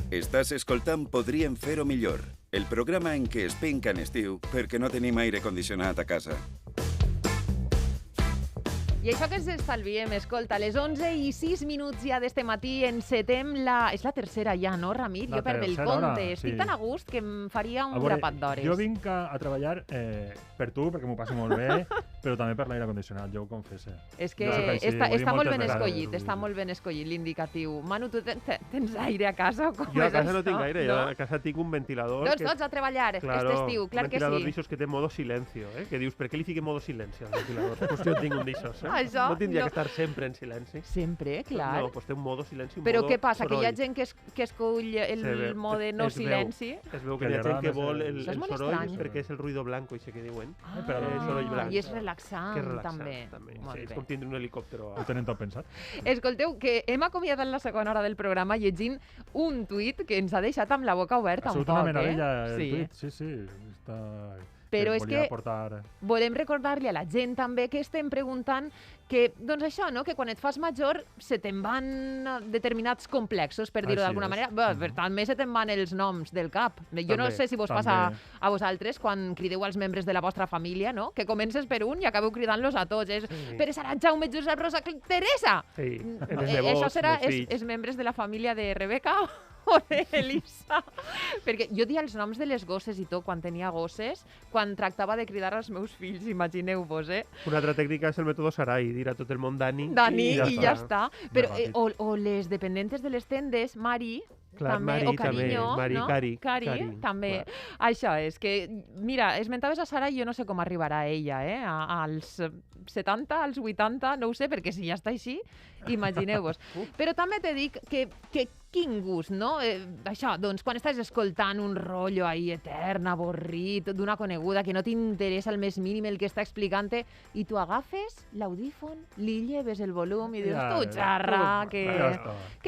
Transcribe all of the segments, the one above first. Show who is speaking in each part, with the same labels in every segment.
Speaker 1: Estàs escoltant Podríem fer-ho millor, el programa en què es penca en estiu perquè no tenim aire condicionat a casa.
Speaker 2: I això que ens estalviem, escolta, a les 11:06 ja d'este matí encetem la... És la tercera ja, no, Ramir? Jo perdo el compte. Estic tan a gust que em faria un grapat d'hores.
Speaker 3: Jo vinc a treballar per tu, perquè m'ho passo molt bé, però també per l'aire condicionat, jo ho confesso.
Speaker 2: És que està molt ben escollit, està molt ben escollit l'indicatiu. Manu, tu tens aire a casa o com és això?
Speaker 4: Jo a casa no tinc aire, jo a casa tinc un ventilador.
Speaker 2: Tots a treballar, este estiu, clar que sí.
Speaker 4: Un ventilador d'aixos que té modo silencio, que dius, per què li fiquem modo silencio al ventilador? Pues jo tinc un d'aixos,
Speaker 2: Això,
Speaker 4: no tindria que estar sempre en silenci.
Speaker 2: Sempre, clar.
Speaker 4: No, doncs té un modo silenci, un
Speaker 2: però
Speaker 4: modo
Speaker 2: què passa?
Speaker 4: soroll.
Speaker 2: Que hi ha gent que escull el mode no silenci?
Speaker 4: Es veu que hi ha gent que vol el soroll
Speaker 2: estrany.
Speaker 4: perquè és el ruido blanco, això que diuen.
Speaker 2: Soroll blanc. I és relaxant, també.
Speaker 4: Sí, és com tindre un helicòptero.
Speaker 3: Ho tenen tot pensat.
Speaker 2: Escolteu, que hem acomiadat la segona hora del programa llegint un tuit que ens ha deixat amb la boca oberta un poc,
Speaker 3: una meravella, el tuit. Sí, està...
Speaker 2: Però és que volem recordar-li a la gent també que estem preguntant que, doncs això, no? Que quan et fas major se te'n van determinats complexos, per dir-ho d'alguna manera. Bé, també se te'n van els noms del cap. Jo no sé si vos passa a vosaltres quan crideu als membres de la vostra família, no? Que comences per un i acabeu cridant-los a tots. Pere Sarat, Jaume, Josep, Rosa, Teresa!
Speaker 4: Sí,
Speaker 2: això serà els membres de la família de Rebeca o d'Elisa. Perquè jo dia els noms de les gosses i tot, quan tenia gosses, quan tractava de cridar als meus fills, imagineu-vos,
Speaker 4: Una altra tècnica és el mètode Sarai, dir a tot el món Dani
Speaker 2: i ja està. Però, o les dependentes de les tendes, Mari, també, o Carinyo,
Speaker 4: Mari,
Speaker 2: no? Cari, també.
Speaker 4: Clar.
Speaker 2: Això és que, mira, esmentaves a Sara i jo no sé com arribarà ella, als 70, als 80, no ho sé, perquè si ja està així, imagineu-vos. Però també te dic que quin gust, no? Això, doncs, quan estàs escoltant un rotllo ahí etern, avorrit, d'una coneguda que no t'interessa el més mínim el que està explicant-te, i tu agafes l'audífon, li lleves el volum i dius, tu xarra, que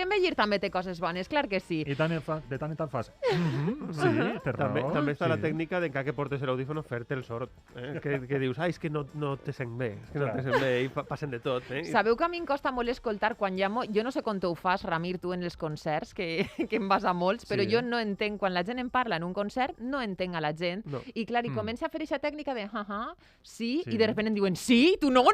Speaker 2: envellir també té coses bones, clar que sí.
Speaker 3: I de tant en tant fas, sí, té raó.
Speaker 4: També està la tècnica de que portes l'audífon fer-te el sord, que dius, és que no te sent bé, i passen de tot.
Speaker 2: Sabeu que a mi em costa molt escoltar quan jo no sé com ho fas, Ramir, tu en les concerts, que em vas a molts, però jo no entenc, quan la gent em parla en un concert, no entenc a la gent. I clar, i comença a fer aquesta tècnica de sí, i de sobte em diuen sí, tu no.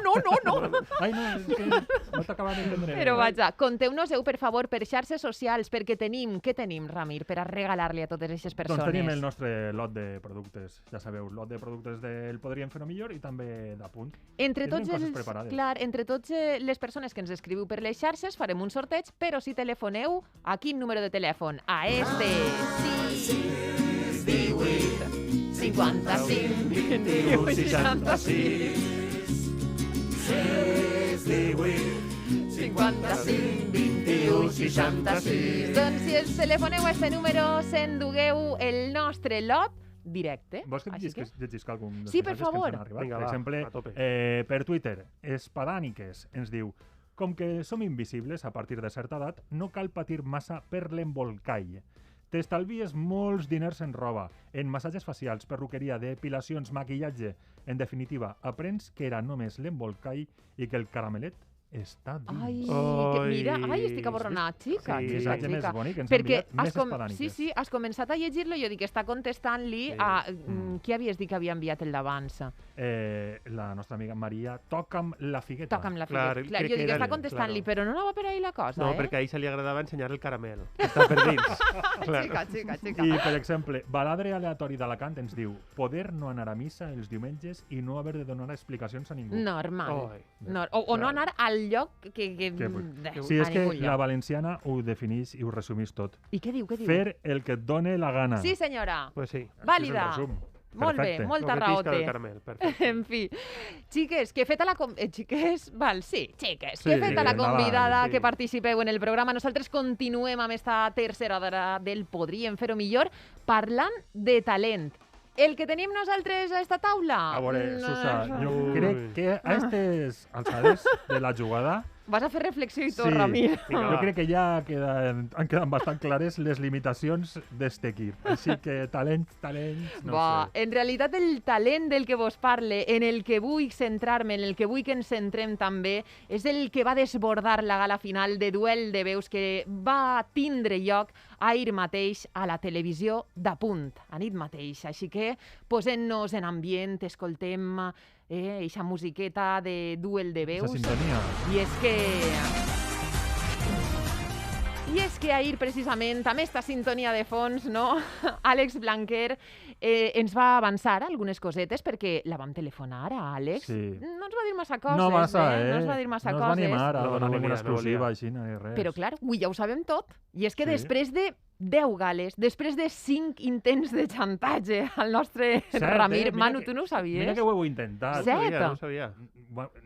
Speaker 3: Ai, no, és que no t'acaba d'entendre.
Speaker 2: Però vaja, conteu-nos-ho, per favor, per xarxes socials, perquè què tenim, Ramir, per a regalar-li a totes aquestes persones?
Speaker 3: Doncs tenim el nostre lot de productes, ja sabeu, lot de productes del Podríem fer-ho millor i també d'Apunt.
Speaker 2: Entre tots les persones que ens escriviu per les xarxes farem un sorteig, però si telefoneu, a quin número de telèfon? A este. 6, 18, 55, 21, 66. 6, 18, 55, 21, 66. Doncs si els telefoneu a este número, s'endugueu el nostre lot directe.
Speaker 3: Vols que llegisca algun dels
Speaker 2: sí, per favor.
Speaker 3: Vinga, per exemple, per Twitter, Espadàniques ens diu: com que som invisibles a partir de certa edat, no cal patir massa per l'embolcall. T'estalvies molts diners en roba, en massatges facials, perruqueria, depilacions, maquillatge. En definitiva, aprens que era només l'embolcall i que el caramelet està dins.
Speaker 2: Estic aborronat, xica.
Speaker 3: Sí, missatge més bonic, ens ha enviat més Espadàniques.
Speaker 2: Sí, has començat a llegir-lo i jo dic que està contestant-li a... Qui havies dit que havia enviat el d'abans?
Speaker 3: La nostra amiga Maria, toca'm la figueta.
Speaker 2: Toca'm la figueta. Clar, jo dic que està contestant-li, però no anava per ahí la cosa,
Speaker 4: No, perquè a ell se li agradava ensenyar el caramel, que està per dins.
Speaker 2: Xica.
Speaker 3: I, per exemple, Baladre aleatori d'Alacant ens diu: poder no anar a missa els diumenges i no haver de donar explicacions a ningú.
Speaker 2: Normal. O no anar al lloc que
Speaker 3: sí, és que la valenciana ho defineix i ho resumís tot.
Speaker 2: I què diu?
Speaker 3: Fer el que et done la gana.
Speaker 2: Sí, senyora.
Speaker 4: Pues sí.
Speaker 2: Vàlida. Molt bé, molta raó té. En fi, xiques, que feta la convidada que participeu en el programa, nosaltres continuem amb esta tercera hora del Podríem fer-ho millor parlant de talent. El que tenim nosaltres a esta taula...
Speaker 3: A veure, Susa, jo crec que a aquestes alçades de la jugada
Speaker 2: Vas a fer reflexió i tot,
Speaker 3: Sí.
Speaker 2: Ramir.
Speaker 4: Vinga,
Speaker 3: Jo
Speaker 4: va.
Speaker 3: crec que ja han quedat bastant clares les limitacions d'est equip. Així que talents, no sé.
Speaker 2: En realitat el talent del que vos parle, en el que vull centrar-me, en el que vull que ens centrem també, és el que va desbordar la gala final de Duel de Veus que va tindre lloc ahir mateix a la televisió d'Apunt, a nit mateix. Així que posem-nos en ambient, escoltem eixa musiqueta de Duel de
Speaker 3: Esa
Speaker 2: Veus.
Speaker 3: sintonia.
Speaker 2: I és que ahir, precisament, amb aquesta sintonia de fons, no? Àlex Blanquer ens va avançar algunes cosetes perquè la vam telefonar a Àlex.
Speaker 3: Sí.
Speaker 2: No ens va dir massa coses,
Speaker 3: No massa,
Speaker 2: No ens va dir massa
Speaker 3: no
Speaker 2: coses.
Speaker 3: es va animar a
Speaker 4: No,
Speaker 3: donar
Speaker 4: no
Speaker 3: alguna
Speaker 4: volia, no
Speaker 3: exclusiva
Speaker 4: volia.
Speaker 3: així, ni res.
Speaker 2: Però, clar, avui ja ho sabem tot. I és que
Speaker 3: Sí.
Speaker 2: després de 10 gales, després de 5 intents de xantatge al nostre
Speaker 3: Cert,
Speaker 2: Ramir,
Speaker 3: mira
Speaker 2: Manu,
Speaker 3: que-
Speaker 2: tu no ho sabies?
Speaker 3: Mira que ho heu intentat.
Speaker 2: Cert.
Speaker 4: No ho sabia.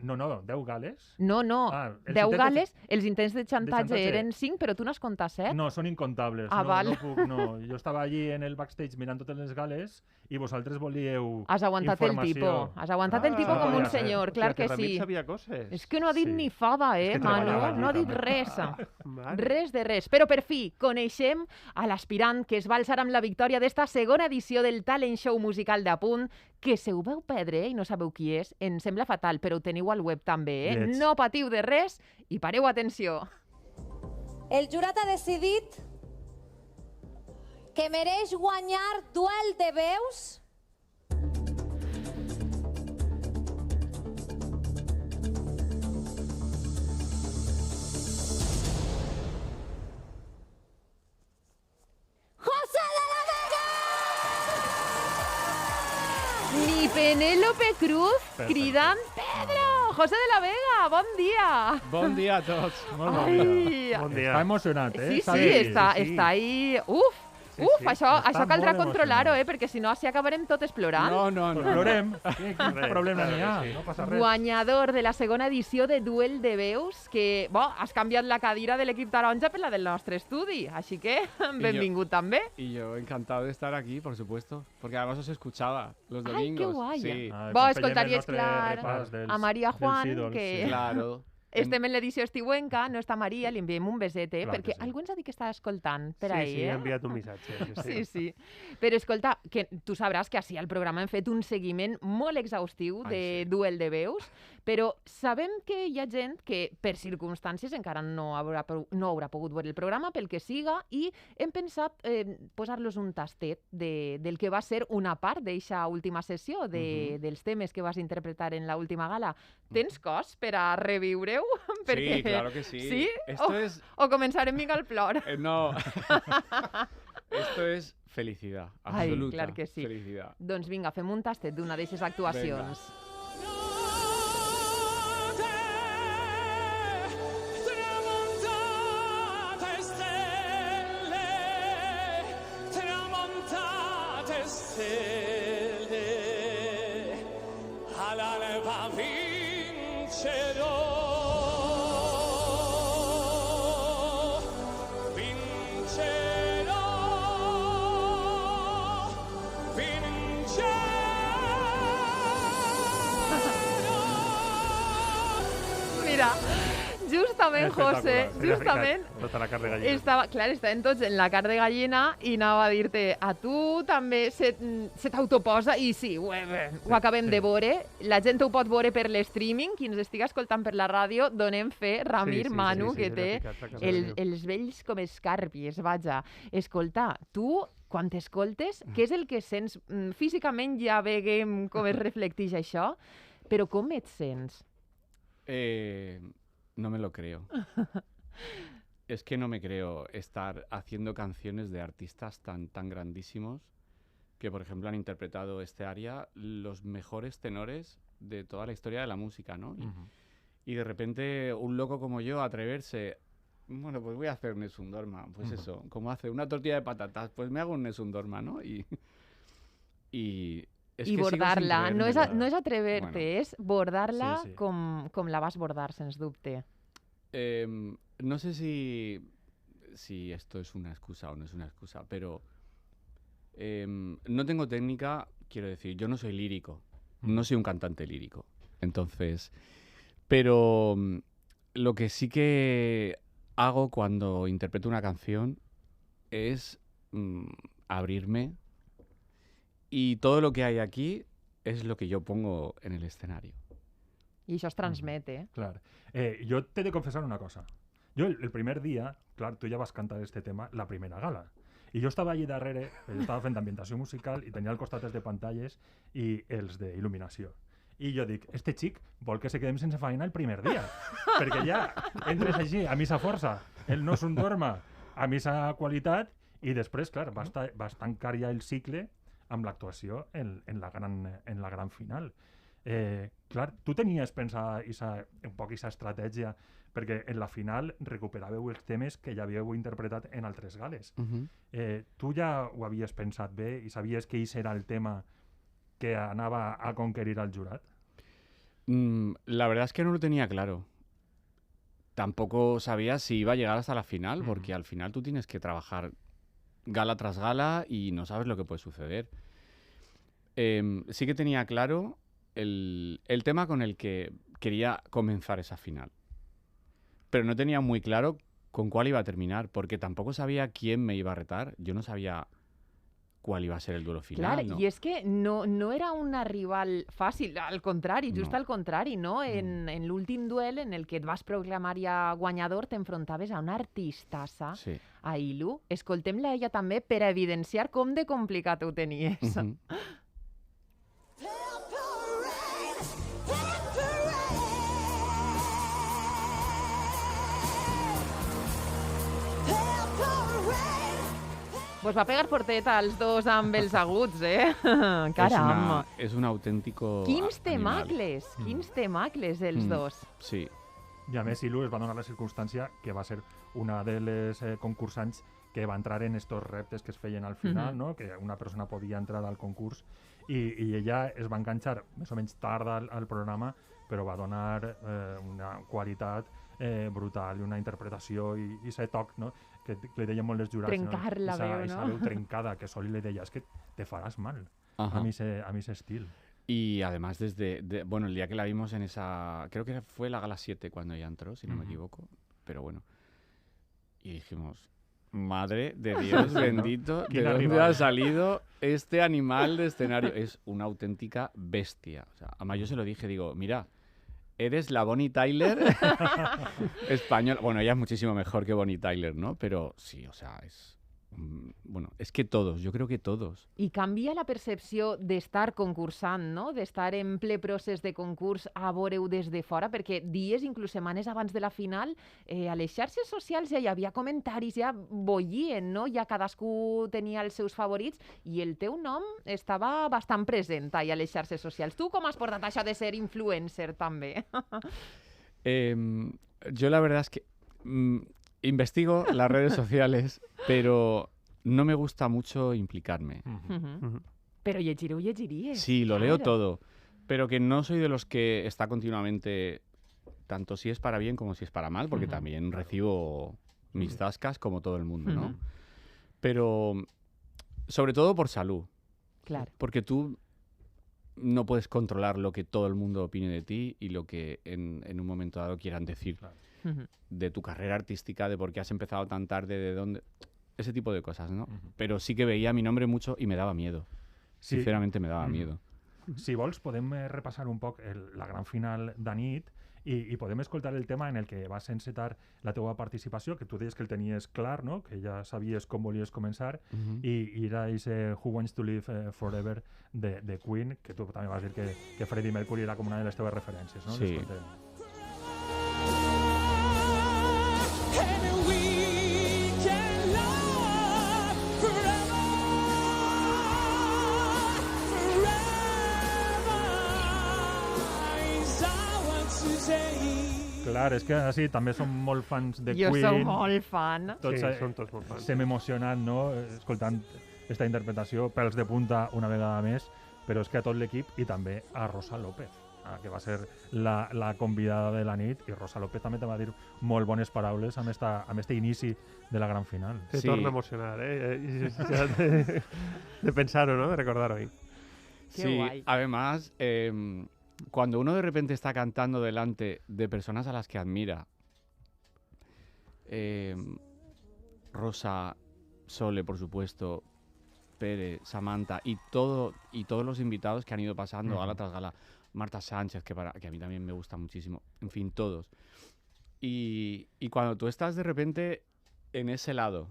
Speaker 3: No, 10 gales?
Speaker 2: No,
Speaker 3: Ah, els
Speaker 2: 10
Speaker 3: intents de-
Speaker 2: gales, els intents de xantatge
Speaker 3: xantatge.
Speaker 2: eren 5, però tu n'has comptat 7.
Speaker 3: No, són incontables.
Speaker 2: Ah,
Speaker 3: no,
Speaker 2: val.
Speaker 3: no puc, no. Jo estava allí en el backstage mirant totes les gales i vosaltres volíeu
Speaker 2: Has aguantat el
Speaker 3: informació.
Speaker 2: tipo. Has aguantat el tipo
Speaker 3: no
Speaker 2: com un
Speaker 3: podia ser.
Speaker 2: senyor, clar que
Speaker 4: Ramir
Speaker 2: sí.
Speaker 4: sabia coses.
Speaker 2: És que no ha dit
Speaker 3: Sí.
Speaker 2: ni fava,
Speaker 3: És que
Speaker 2: Manu?
Speaker 3: treballava allí,
Speaker 2: No ha dit
Speaker 3: també.
Speaker 2: res.
Speaker 4: Vale.
Speaker 2: Res de res. Però per fi coneixem a l'aspirant que es va alçar amb la victòria d'esta segona edició del Talent Show musical d'Apunt, que se ho veu perdre i no sabeu qui és, em sembla fatal, però ho teniu al web també,
Speaker 3: Lleig.
Speaker 2: No patiu de res i pareu atenció.
Speaker 5: El jurat ha decidit que mereix guanyar Duel de Veus José de la Vega!
Speaker 2: Ni Penélope Cruz
Speaker 3: Perfecte.
Speaker 2: cridant Pedro! José de la Vega, bon dia!
Speaker 6: Bon dia a tots.
Speaker 3: Molt bon
Speaker 2: Ai,
Speaker 3: dia.
Speaker 4: Bon dia.
Speaker 3: Està emocionat,
Speaker 2: Sí,
Speaker 3: S'ha
Speaker 2: sí,
Speaker 3: de dir.
Speaker 2: està ahí... Uf,
Speaker 3: sí,
Speaker 2: això
Speaker 3: està
Speaker 2: caldrà
Speaker 3: molt
Speaker 2: controlar-ho,
Speaker 3: emocionat.
Speaker 2: perquè si no, així acabarem tot explorant.
Speaker 6: No.
Speaker 3: Plorem. Quin
Speaker 4: Res,
Speaker 3: problema
Speaker 4: claro
Speaker 3: n'hi ha?
Speaker 4: que sí.
Speaker 3: No passa res.
Speaker 2: Guanyador de la segona edició de Duel de Veus, que, has canviat la cadira de l'equip taronja per la del nostre estudi, així que benvingut també.
Speaker 6: Y yo encantado de estar aquí, por supuesto, porque además os escuchaba los
Speaker 2: Ai,
Speaker 6: domingos.
Speaker 2: que guai.
Speaker 6: Sí,
Speaker 3: Ah,
Speaker 2: Bo,
Speaker 3: com
Speaker 2: escoltaries,
Speaker 3: fèiem el nostre
Speaker 2: clar,
Speaker 3: repàs dels-
Speaker 2: a Maria
Speaker 3: dels
Speaker 2: Juan,
Speaker 3: ídols,
Speaker 2: que-
Speaker 3: sí.
Speaker 6: claro.
Speaker 2: Estem en l'edició estiuenca, no està Maria, li enviem un beset,
Speaker 3: Clar
Speaker 2: perquè
Speaker 3: que sí.
Speaker 2: algú ens ha dit que està escoltant per
Speaker 4: Sí,
Speaker 2: ahir,
Speaker 4: he enviat un missatge.
Speaker 2: Sí, sí. Però escolta, que tu sabràs que així al programa hem fet un seguiment molt exhaustiu de
Speaker 6: sí.
Speaker 2: Duel de Veus, però sabem que hi ha gent que per circumstàncies encara no haurà pogut veure el programa, pel que siga, i hem pensat posar-los un tastet del que va ser una part d'eixa última sessió, dels temes que vas interpretar en l'última gala. Tens cos per a reviure-ho?
Speaker 6: Sí, claro que sí.
Speaker 2: Sí?
Speaker 6: Esto es...
Speaker 2: O començarem vinga al plor?
Speaker 6: No. Esto es felicidad.
Speaker 2: Ai,
Speaker 6: Absoluta.
Speaker 2: clar que sí.
Speaker 6: Felicidad.
Speaker 2: Doncs vinga, fem un tastet d'una d'eixes actuacions.
Speaker 7: Tramontate stelle, tramontate stelle, all'alba vincerò, vincerò,
Speaker 2: Mira, justament, José,
Speaker 4: Espectacular.
Speaker 2: justament,
Speaker 4: Tota la carn de gallina.
Speaker 2: estaven tots en la carn de gallina i anava a dir-te, a tu també se t'autoposa, i sí, ho acabem de veure, la gent ho pot veure per l'streaming, qui ens estiga escoltant per la ràdio, donem fe, Ramir, Manu, que
Speaker 4: se
Speaker 2: té
Speaker 4: l'ha picat, s'ha
Speaker 2: els,
Speaker 4: casat.
Speaker 2: els vells com escàrpies, vaja. Escolta, tu, quan t'escoltes, què és el que sents? Físicament ja veiem com es reflecteix això, però com et sents?
Speaker 6: No me lo creo. Es que no me creo estar haciendo canciones de artistas tan grandísimos que, por ejemplo, han interpretado este aria los mejores tenores de toda la historia de la música, ¿no? Y de repente un loco como yo atreverse, bueno, pues voy a hacer Nessun Dorma, pues eso, como hace una tortilla de patatas, pues me hago un Nessun Dorma, ¿no? Y es
Speaker 2: I
Speaker 6: que sigo sin
Speaker 2: bordar-la. No és,
Speaker 6: creérmelo.
Speaker 2: no és atrever-te,
Speaker 6: Bueno.
Speaker 2: és bordar-la
Speaker 3: Sí, sí.
Speaker 2: com la vas bordar, sens dubte.
Speaker 6: No sé si esto es una excusa o no es una excusa, pero no tengo técnica, quiero decir, yo no soy lírico, no soy un cantante lírico. Entonces, pero lo que sí que hago cuando interpreto una canción es abrirme, y todo lo que hay aquí es lo que yo pongo en el escenario.
Speaker 2: I això es transmet, eh?
Speaker 3: Clar. Jo t'he de confessar una cosa. Jo el primer dia, clar, tu ja vas cantar este tema la primera gala. I jo estava allí darrere, jo estava fent ambientació musical i tenia al costat els de pantalles i els d'il·luminació. I jo dic, este xic vol que se quedem sense feina el primer dia, perquè ja entres així a missa força, ell no se'n dorma a missa qualitat, i després, clar, vas tancar ja el cicle amb l'actuació en la gran final. Clar, tu tenies pensada un poc aquesta estratègia, perquè en la final recuperàveu els temes que ja havíeu interpretat en altres gales. Tu ja ho havies pensat bé i sabies que aquest era el tema que anava a conquerir al jurat?
Speaker 6: La verdad es que no lo tenía claro. Tampoco sabía si iba a llegar hasta la final, porque al final tú tienes que trabajar gala tras gala y no sabes lo que puede suceder. Sí que tenía claro el tema con el que quería comenzar esa final, pero no tenía muy claro con cuál iba a terminar, porque tampoco sabía quién me iba a retar. Yo no sabía cuál iba a ser el duelo final.
Speaker 2: Clar,
Speaker 6: no.
Speaker 2: i és que no era una rival fàcil, al contrari, just
Speaker 6: No.
Speaker 2: al contrari, no? En l'últim duel en el que et vas proclamar ja guanyador, t'enfrontaves a una artistassa,
Speaker 6: Sí.
Speaker 2: a Ilu. Escoltem-la a ella també per a evidenciar com de complicat ho tenies.
Speaker 6: Ujú.
Speaker 2: Pues va pegar porteta als dos amb els aguts, eh? Caram!
Speaker 6: Es un auténtico
Speaker 2: Quins
Speaker 6: animal.
Speaker 2: temacles els dos.
Speaker 6: Sí.
Speaker 3: I a més, Ilu es va donar la circumstància que va ser una de les concursants que va entrar en estos reptes que es feien al final, no? Que una persona podia entrar al concurs i ella es va enganxar més o menys tard al programa, però va donar una qualitat brutal i una interpretació i aquest toc, no? Que li deien molt els jurats.
Speaker 2: Trencar la veu, no?
Speaker 3: Esa veu trencada, que Soli li deia, és que te faràs mal
Speaker 6: Ajá.
Speaker 3: a mi ese estil.
Speaker 6: Y además bueno, el día que la vimos en esa, creo que fue la gala 7 cuando ella entró, si no me equivoco, pero bueno. Y dijimos, madre de Dios bendito, ¿de dónde ha salido este animal de escenario? Es una auténtica bestia. O sea, además yo se lo dije, digo, mira, eres la Bonnie Tyler española. Bueno, ella es muchísimo mejor que Bonnie Tyler, ¿no? Pero sí, o sea, es... Bueno, es que todos, yo creo que todos.
Speaker 2: I canvia la percepció d'estar concursant, no? D'estar en ple procés de concurs a veure-ho des de fora, perquè dies, inclús setmanes abans de la final, a les xarxes socials ja hi havia comentaris, ja bullien, no? Ja cadascú tenia els seus favorits i el teu nom estava bastant present a les xarxes socials. Tu com has portat això de ser influencer també?
Speaker 6: Yo la verdad es que investigo las redes sociales, pero no me gusta mucho implicarme.
Speaker 2: Però llegir-ho llegiries.
Speaker 6: Sí, lo leo todo, pero que no soy de los que está continuamente, tanto si es para bien como si es para mal, porque también recibo mis zascas como todo el mundo, ¿no? Pero sobre todo por salud,
Speaker 2: Clar.
Speaker 6: porque tú no puedes controlar lo que todo el mundo opine de ti y lo que en un momento dado quieran decir de tu carrera artística, de por qué has empezado tan tarde, de dónde... Ese tipo de cosas, ¿no? Pero sí que veía mi nombre mucho y me daba miedo.
Speaker 3: Sí.
Speaker 6: Sinceramente me daba miedo.
Speaker 3: Si vols, podem repassar un poc la gran final d'anit i podem escoltar el tema en el que vas encetar la teua participació, que tu deies que el tenies clar, no? Que ja sabies com volies començar, i era ese Who Wants to Live Forever de Queen, que tu també vas dir que Freddie Mercury era com una de les teves referències, no?
Speaker 6: Sí.
Speaker 3: L'escoltem.
Speaker 7: And we can love forever, forever is our today.
Speaker 3: Clar, és que sí, també som molt fans de
Speaker 2: Jo
Speaker 3: Queen.
Speaker 2: soc molt fan.
Speaker 3: Tots
Speaker 4: Sí, són tots molt fans.
Speaker 3: estem emocionats, no?, escoltant aquesta interpretació, pèls de punta una vegada més, però és que a tot l'equip i també a Rosa López, que va ser la convidada de la nit, i Rosa López també te va dir molt bones paraules amb este inici de la gran final.
Speaker 4: Se
Speaker 6: Sí.
Speaker 4: torna a emocionar, Ya de pensar-ho, ¿no? De recordar hoy.
Speaker 2: Qué
Speaker 6: Sí,
Speaker 2: guay.
Speaker 6: además, cuando uno de repente está cantando delante de personas a las que admira Rosa, Sole, por supuesto, Pere, Samantha y todos los invitados que han ido pasando gala tras gala. Marta Sánchez, que a mí también me gusta muchísimo. En fin, todos. Y cuando tú estás de repente en ese lado,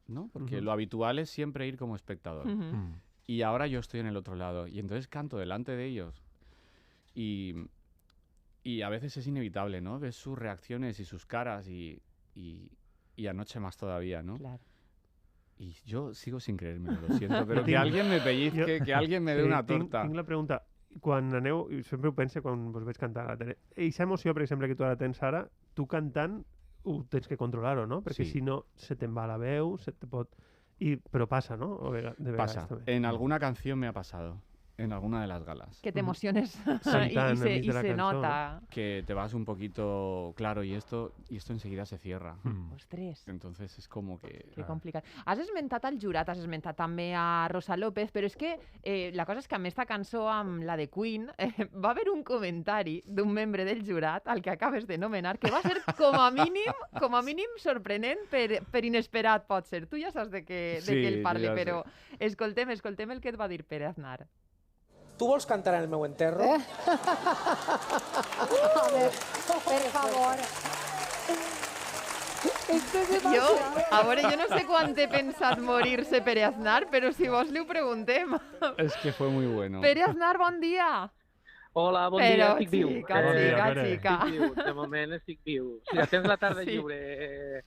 Speaker 6: ¿no? Porque lo habitual es siempre ir como espectador. Y ahora yo estoy en el otro lado. Y entonces canto delante de ellos. Y a veces es inevitable, ¿no? Ves sus reacciones y sus caras y anoche más todavía, ¿no?
Speaker 2: Claro.
Speaker 6: Y yo sigo sin creérmelo, lo siento, però que alguien me pellizque, que alguien me dé una torta.
Speaker 4: Tinc la pregunta. Quan aneu, i sempre ho pense quan vos veig cantar a la tele, eixa emoció, per exemple, que tu ara tens ara, tu cantant ho tens que controlar-ho, no? Perquè si no, se te'n va la veu, se te pot... Però passa, ¿no? O de vegades
Speaker 6: Pasa.
Speaker 4: també.
Speaker 6: En alguna canción me ha pasado. En alguna de las galas.
Speaker 2: Que te emociones
Speaker 4: Cantant
Speaker 2: y
Speaker 4: enmig de la
Speaker 2: se
Speaker 4: cançó,
Speaker 2: nota.
Speaker 6: Que te vas un poquito claro y esto enseguida se cierra.
Speaker 2: Ostres,
Speaker 6: Entonces es como que...
Speaker 2: que complicat. Has esmentat el jurat, has esmentat també a Rosa López, però és que la cosa és que amb esta cançó, amb la de Queen, va haver un comentari d'un membre del jurat, al que acabes de nomenar, que va ser com a mínim sorprenent per inesperat, pot ser. Tu ja saps de què ell parla,
Speaker 6: ja
Speaker 2: però escoltem el que et va dir Pere Aznar.
Speaker 8: Tu vols cantar en el meu enterro?
Speaker 5: A ver, por favor. Esto es demasiado.
Speaker 2: Jo no sé quan té pensat morir-se Pere Aznar, però si vols li ho preguntem.
Speaker 6: Es que fue muy bueno.
Speaker 2: Pere Aznar, bon dia.
Speaker 8: Hola, bon dia, estic viu.
Speaker 2: Xica.
Speaker 8: Estic viu, de moment estic viu. Si ja tens la tarda lliure,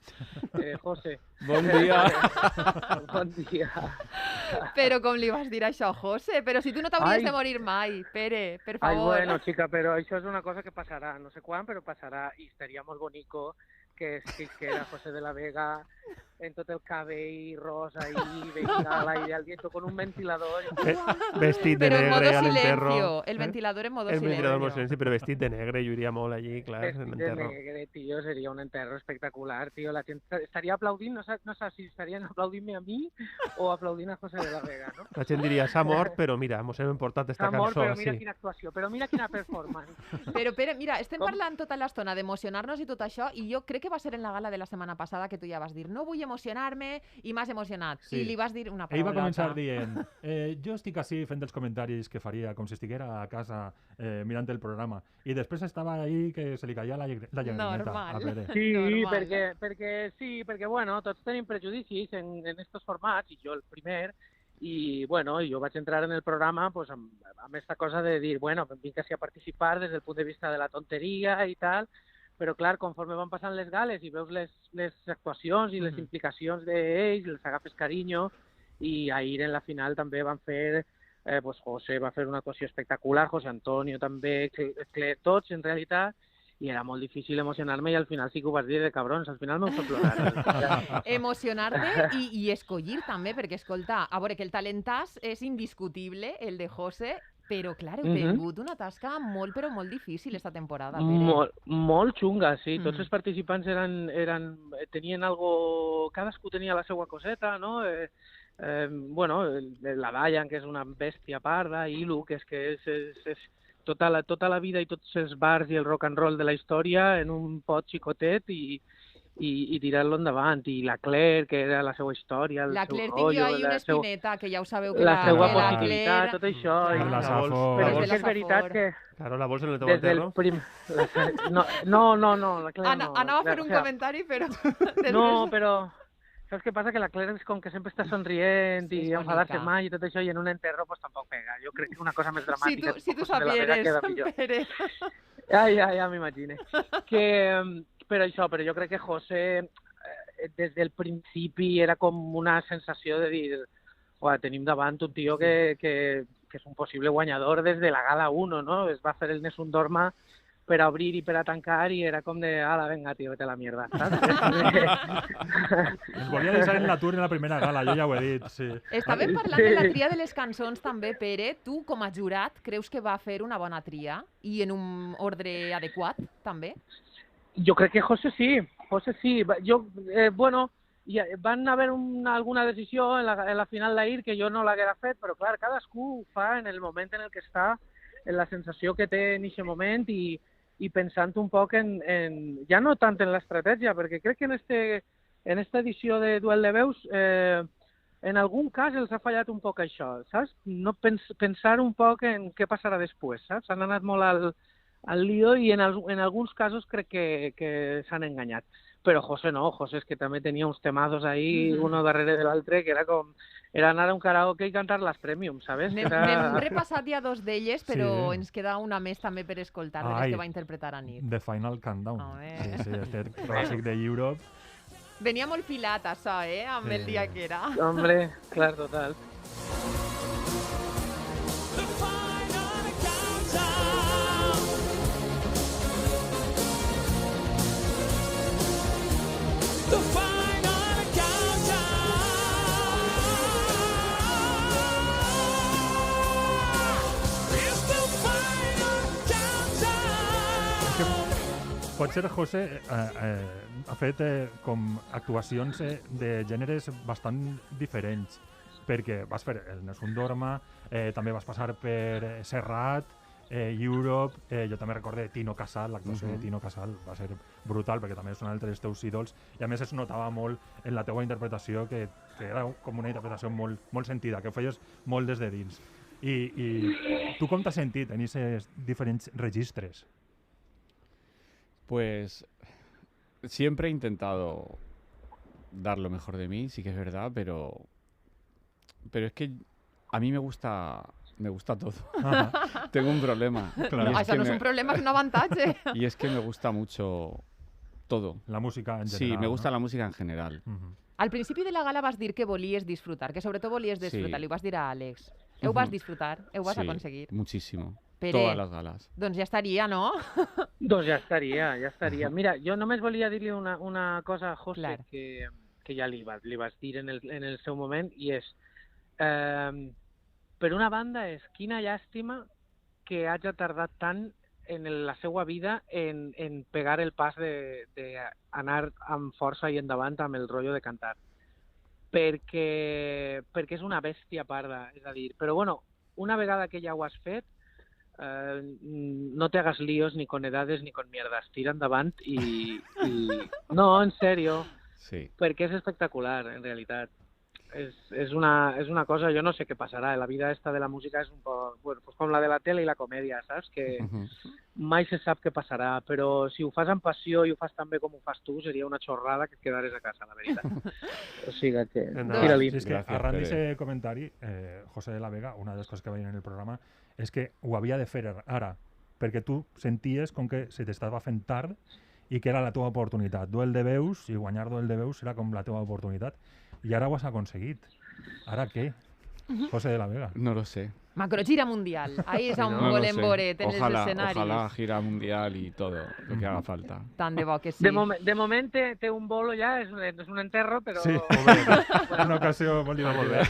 Speaker 8: José.
Speaker 6: Bon dia.
Speaker 8: Bon dia.
Speaker 2: Però com li vas dir això, José? Però si tu no t'hauries de morir mai, Pere, per
Speaker 8: Ai,
Speaker 2: favor.
Speaker 8: bueno, chica, però això és una cosa que passarà, no sé quan, però passarà i estaria molt bonico que era José de la Vega en tot el cabell rosa i veient a l'aire al viento con un ventilador.
Speaker 4: Vestit de
Speaker 2: Però en modo
Speaker 4: negre a l'enterro.
Speaker 2: silencio, el ventilador en modo
Speaker 4: El ventilador en modo
Speaker 2: silencio.
Speaker 4: silencio, però vestit de negre, jo iria molt allí, clar, en
Speaker 8: Vestit de
Speaker 4: l'enterro.
Speaker 8: negre, tío, sería un enterro espectacular, tío. La gent estaria aplaudint, no sé si estarien aplaudint-me a mi o aplaudint a José de la Vega, no?
Speaker 4: La gent diria, s'ha mort, però mira, mos hem portat esta
Speaker 8: Amor,
Speaker 4: cançó.
Speaker 8: però mira
Speaker 4: Sí.
Speaker 8: quina actuació, però mira quina performance.
Speaker 2: Però Pere, mira, estem
Speaker 8: Com?
Speaker 2: parlant tota l'estona d'emocionar-nos i tot això, i jo crec que va ser en la gala de la setmana passada que tu ja vas dir no vull emocionar-me, i m'has emocionat.
Speaker 3: Sí.
Speaker 2: I li vas dir una
Speaker 3: Ell va
Speaker 2: paraulota.
Speaker 3: començar dient jo estic així fent els comentaris que faria com si estiguera a casa mirant el programa i després estava ahí que se li caia la llagrimeta
Speaker 2: Normal.
Speaker 3: a Pere.
Speaker 8: Sí,
Speaker 2: Normal.
Speaker 8: perquè bueno, tots tenim prejudicis en estos formats, i jo el primer, i bueno, jo vaig entrar en el programa pues, amb aquesta cosa de dir, bueno, vinc així a participar des del punt de vista de la tonteria i tal, però clar, conforme van passant les gales i veus les actuacions i les implicacions d'ells, els agafes carinyo, i ahir en la final també van fer, pues José va fer una actuació espectacular, José Antonio també, tots en realitat, i era molt difícil emocionar-me i al final sí que ho vas dir de cabrons, al final m'ho fa plorar.
Speaker 2: Emocionar-te i escollir també, perquè escolta, a veure que el talentàs és indiscutible, el de José, però clar, heu tingut una tasca molt però molt difícil esta temporada, Pere.
Speaker 8: Molt xunga, sí. Tots els participants tenien algo... Cadascú tenia la seva coseta, no? Bueno, la Dayan, que és una bèstia parda, Ilu, que és tota la vida i tots els bars i el rock and roll de la història en un pot xicotet i tirar-lo endavant. I la Claire, que era la seva història, el
Speaker 2: La
Speaker 8: seu
Speaker 2: Claire
Speaker 8: rotllo,
Speaker 2: tinc jo ahí una espineta, que ja ho sabeu que
Speaker 8: la seva
Speaker 2: la
Speaker 8: positivitat,
Speaker 2: Claire...
Speaker 8: tot això.
Speaker 3: La Safo.
Speaker 8: Però
Speaker 2: Des de
Speaker 8: és que és
Speaker 2: la
Speaker 8: veritat
Speaker 2: Safor.
Speaker 8: que...
Speaker 4: Claro, la bolsa en el teu
Speaker 8: Des del
Speaker 4: enterro.
Speaker 8: No, la Claire no.
Speaker 2: Anava a fer
Speaker 8: O
Speaker 2: un
Speaker 8: sea,
Speaker 2: comentari, però...
Speaker 8: No, però... Saps què passa? Que la Claire és com que sempre està somrient
Speaker 2: Sí,
Speaker 8: i
Speaker 2: és
Speaker 8: enfadar-se
Speaker 2: bonica.
Speaker 8: mai i tot això, i en un enterro pues tampoc pega. Jo crec que una cosa més dramàtica...
Speaker 2: Si tu
Speaker 8: José de la Vega
Speaker 2: sapieres,
Speaker 8: queda millor.
Speaker 2: Pere.
Speaker 8: Ja m'imagine. Però jo crec que José, des del principi, era com una sensació de dir tenim davant un tio que és un possible guanyador des de la gala 1, no? Es va fer el Nessun Dorma per a obrir i per a tancar i era com de, ala, venga, tio, vete a la mierda, saps?
Speaker 3: Ens volia deixar en l'atur en la primera gala, jo ja ho he dit, sí.
Speaker 2: Estàvem parlant de la tria de les cançons també, Pere. Tu, com a jurat, creus que va fer una bona tria? I en un ordre adequat, també?
Speaker 8: Jo crec que José sí. Bueno, van haver alguna decisió en la final d'ahir que jo no l'haguera fet, però clar, cadascú ho fa en el moment en el que està, en la sensació que té en aquest moment, i i pensant un poc ja no tant en l'estratègia, perquè crec que en esta edició de Duel de Veus en algun cas els ha fallat un poc això, saps? No pensar un poc en què passarà després, saps? Han anat molt al lío i en alguns casos crec que s'han enganyat. Però José no, José és que també tenia uns temazos ahí, uno darrere de l'altre, que era anar a un karaoke i cantar les Premium, ¿sabes?
Speaker 2: N'hem repassat ja dos d'elles, però ens queda una més també per escoltar, de les que va interpretar a nit.
Speaker 3: The Final Countdown. Sí, este clàssic de Europe.
Speaker 2: Venia molt filat, això, amb el dia que era.
Speaker 8: Hombre, clar, total.
Speaker 3: Potser José ha fet com actuacions de gèneres bastant diferents, perquè vas fer el Nessun Dorma, també vas passar per Serrat, Europe, jo també recorde Tino Casal, l'actuació de Tino Casal va ser brutal, perquè també és un altre dels teus ídols, i a més es notava molt en la teua interpretació que era com una interpretació molt sentida, que ho feies molt des de dins. I tu com t'has sentit en aquests diferents registres?
Speaker 6: Pues siempre he intentado dar lo mejor de mí, sí que es verdad, pero es que a mí me gusta todo. Tengo un problema.
Speaker 2: Claro. Això no és un problema, és un avantatge.
Speaker 6: Y es que me gusta mucho todo.
Speaker 3: La música en general.
Speaker 6: Sí, me gusta la música en general.
Speaker 2: Al principi de la gala vas dir que volies disfrutar, que sobretot volies disfrutar, li ho vas dir a Àlex. Ho vas disfrutar, ho vas aconseguir.
Speaker 6: Muchísimo.
Speaker 2: Pere,
Speaker 6: todas las galas.
Speaker 2: Doncs ja estaria, no?
Speaker 8: Doncs ja estaria. Mira, jo només volia dir-li una cosa a José, claro, que ja li vas dir en el seu moment, i és, per una banda, és quina llàstima que hagi tardat tant en la seva vida en pegar el pas d'anar amb força i endavant amb el rotllo de cantar. Perquè és una bèstia parda, és a dir, però bueno, una vegada que ja ho has fet, no te hagas líos ni con edades ni con mierdas, tira endavant i... No, en serio,
Speaker 6: sí.
Speaker 8: Perquè és espectacular, en realitat. És una cosa, jo no sé què passarà, la vida esta de la música és un poc, bueno, pues com la de la tele i la comèdia, saps? Que mai se sap què passarà, però si ho fas amb passió i ho fas tan bé com ho fas tu, seria una xorrada que et quedares a casa, la veritat. O sigui que, tira-li.
Speaker 3: Sí, és que arran d'aquest comentari, José de la Vega, una de les coses que veien en el programa, és que ho havia de fer ara, perquè tu senties com que se t'estava fent tard i que era la teva oportunitat. Duel de veus, i guanyar Duel de veus era com la teva oportunitat. I ara ho has aconseguit. ¿Ara qué? José de la Vega.
Speaker 6: No lo sé.
Speaker 2: Macrogira mundial. Ahí es on volem veure en els escenaris.
Speaker 6: Ojalá gira mundial y todo lo que haga falta.
Speaker 2: Tant de bo que sí.
Speaker 8: De moment té un bolo ja, és un enterro, però...
Speaker 3: Sí, una ocasió molt divertida.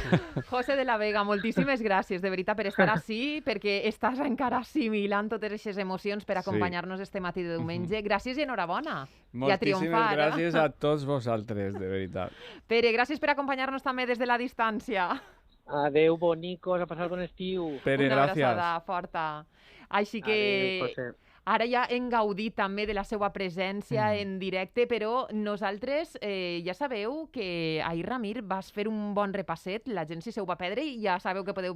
Speaker 2: José de la Vega, moltíssimes gràcies, de veritat, per estar ací, perquè estàs encara assimilant totes aquestes emocions per acompanyar-nos este matí de diumenge. Gràcies i enhorabona. I a triomfar.
Speaker 6: Moltíssimes gràcies a tots vosaltres, de veritat.
Speaker 2: Pere, gràcies per acompanyar-nos també des de la distància.
Speaker 8: Adeu, bonicos, a passar bon estiu.
Speaker 6: Pere,
Speaker 2: una
Speaker 6: gràcies.
Speaker 2: abraçada forta. Així que...
Speaker 8: Adeu,
Speaker 2: ara ja hem gaudit també de la seva presència en directe, però nosaltres ja sabeu que ahir, Ramir, vas fer un bon repasset, la gent si se ho va perdre, i ja sabeu que podeu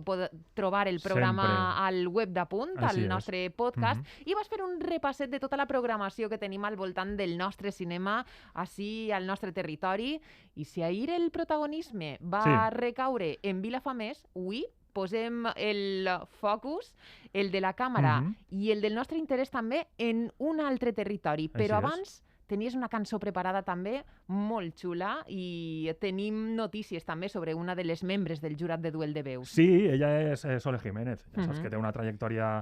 Speaker 2: trobar el programa al web d'Apunt, al nostre podcast, i vas fer un repasset de tota la programació que tenim al voltant del nostre cinema, així al nostre territori, i si ahir el protagonisme va recaure en Vilafamés, avui posem el focus, el de la càmera i el del nostre interès també en un altre territori. Però abans tenies una cançó preparada també molt xula i tenim notícies també sobre una de les membres del jurat de Duel de Veus.
Speaker 3: Sí, ella és Sole Jiménez. Ja saps que té una trajectòria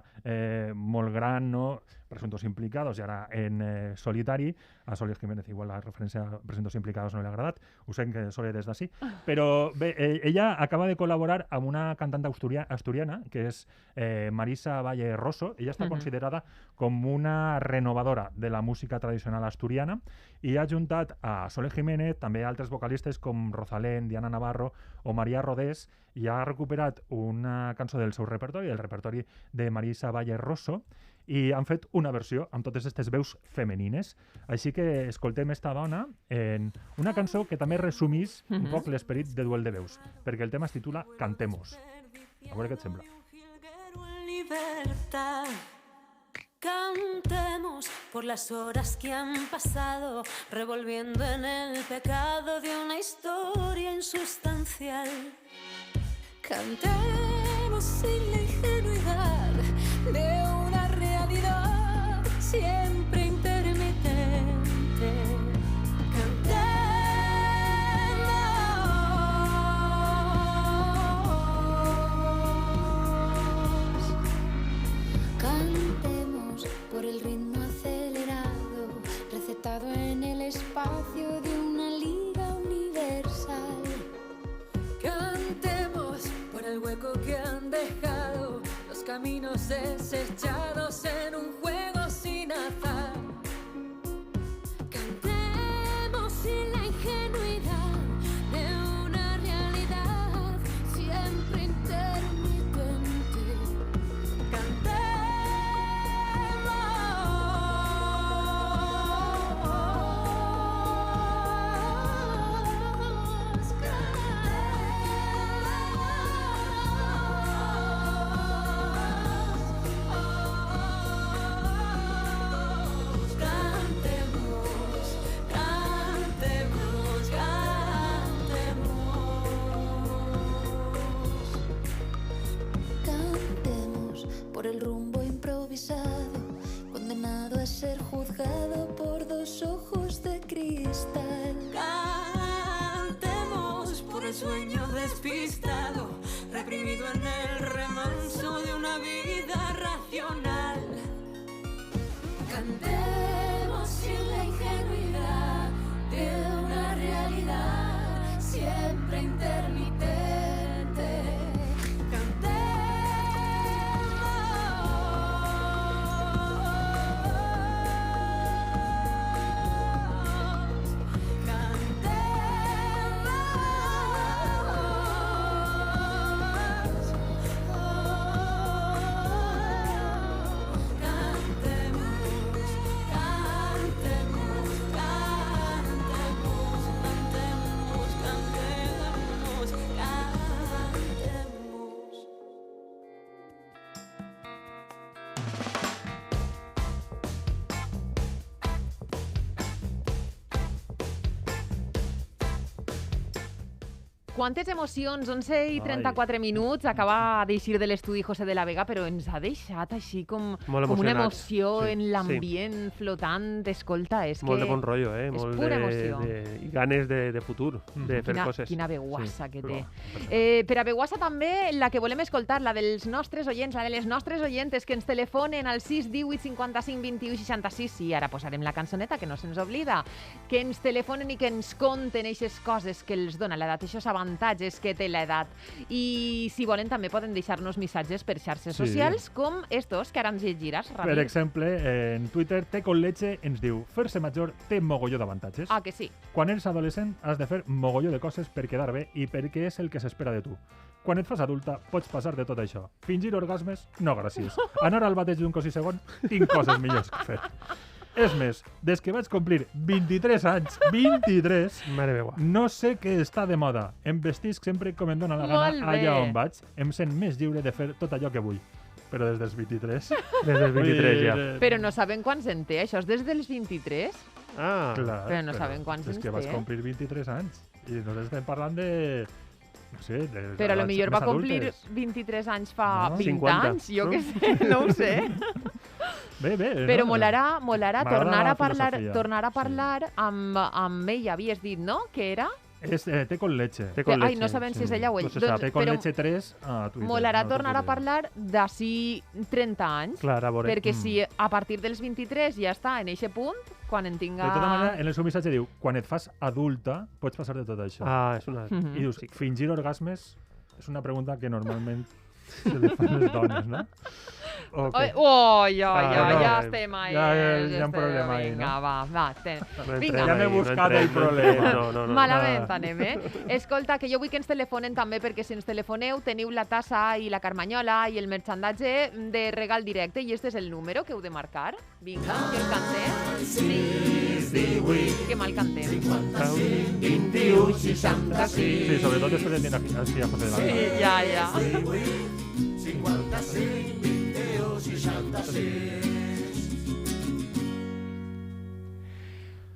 Speaker 3: molt gran, no? Presuntos Implicados i ara en solitari. A Sole Jiménez igual la referència a Presuntos Implicados no li ha agradat. Ho sé que Sole des d'ací. Però bé, ella acaba de col·laborar amb una cantant asturiana que és Marisa Valle Rosso. Ella està considerada com una renovadora de la música tradicional asturiana i ha juntat a Sole Jiménez, també altres vocalistes com Rosalén, Diana Navarro o Maria Rodés, i ha recuperat una cançó del seu repertori, el repertori de Marisa Valle Rosso, i han fet una versió amb totes aquestes veus femenines. Així que escoltem esta dona en una cançó que també resumís un poc l'esperit de Duel de Veus, perquè el tema es titula Cantemos. A veure què et sembla.
Speaker 9: Libertad. Cantemos por las horas que han pasado, revolviendo en el pecado de una historia insustancial. Cantemos sin la ingenuidad de una realidad siempre intermitente. Cantemos por el ritmo acelerado, recetado en el espacio de una liga universal. Cantemos por el hueco que han dejado los caminos desechados en un juego sin azar. Cantemos sin la ingenuidad de una realidad siempre intermitente. Cantemos. Por el rumbo improvisado, condenado a ser juzgado por dos ojos de cristal. Cantemos por el sueño despistado, reprimido en el remanso de una vida racional. Cantemos sin la ingenuidad de una realidad siempre intermitente.
Speaker 2: Quantes emocions, 11 i 34 minuts, acaba d'eixir de l'estudi José de la Vega, però ens ha deixat així com una emoció en l'ambient flotant. Escolta, és que...
Speaker 4: Molt de bon rotllo,
Speaker 2: és
Speaker 4: molt
Speaker 2: pura emoció.
Speaker 4: I ganes de futur, de fer coses.
Speaker 2: Quina veguassa que té. Per a veguassa també la que volem escoltar, la dels nostres oients, la de les nostres oientes que ens telefonen al 618 55 21 66. Sí, ara posarem la cançoneta, que no se'ns oblida. Que ens telefonen i que ens conten aquestes coses que els dona l'edat, aquests avantatges que té l'edat. I si volen també poden deixar-nos missatges per xarxes socials com estos que ara ens llegiràs, Ramir.
Speaker 3: Per exemple, en Twitter, Té con leche ens diu: fer-se major té mogolló d'avantatges.
Speaker 2: Ah, que sí.
Speaker 3: Quan eres adolescent has de fer mogolló de coses per quedar bé i perquè és el que s'espera de tu. Quan et fas adulta pots passar de tot això. Fingir orgasmes? No, gràcies. Anar al bateig d'un cosí segon? Tinc coses millors que fer. És més, des que vaig complir 23 anys, 23, no sé què està de moda. Em vestisc sempre com em dóna la gana allà on vaig. Em sent més lliure de fer tot allò que vull. Però des dels 23...
Speaker 4: Des dels 23 ja.
Speaker 2: Però no saben quants en té, això és des dels 23?
Speaker 3: Ah, clar.
Speaker 2: Però no saben quants en té.
Speaker 3: És que vaig complir 23 anys. I nosaltres estem parlant de... No sé,
Speaker 2: però potser va complir 23 anys fa 20 anys, jo què sé, no ho sé.
Speaker 3: Bé.
Speaker 2: Però molarà tornar a parlar amb ella, havies dit, no? Què era?
Speaker 3: És Té con leche.
Speaker 2: Ai, no sabem si és ella o ell.
Speaker 3: Té con leche 3 a Twitter.
Speaker 2: Molarà tornar a parlar d'ací 30 anys, perquè si a partir dels 23 ja està en eixe punt, quan en tinga...
Speaker 3: De tota manera, en el seu missatge diu: quan et fas adulta pots passar de tot això.
Speaker 4: Ah, és una...
Speaker 3: I dius, fingir orgasmes és una pregunta que normalment se li fan les dones, no?
Speaker 4: Ok.
Speaker 2: Ja estem ahí.
Speaker 3: Ja hi ha un problema ahí,
Speaker 2: Vinga,
Speaker 3: no?
Speaker 2: va.
Speaker 4: No
Speaker 2: Vinga.
Speaker 3: Ja m'he
Speaker 4: entrem ahí,
Speaker 3: buscat
Speaker 4: no
Speaker 3: el
Speaker 4: entrem,
Speaker 3: problema.
Speaker 4: No.
Speaker 2: Malament anem, Escolta, que jo vull que ens telefonen també, perquè si ens telefoneu teniu la tassa i la carmanyola i el merchandatge de regal directe, i este és el número que heu de marcar. Vinga, que el cantem. 6, 18... Que mal cantem.
Speaker 7: 21, 66.
Speaker 3: Sí, sobretot després de tenir així a José de la Vega.
Speaker 2: Sí, ja.
Speaker 7: 55, 21, 66.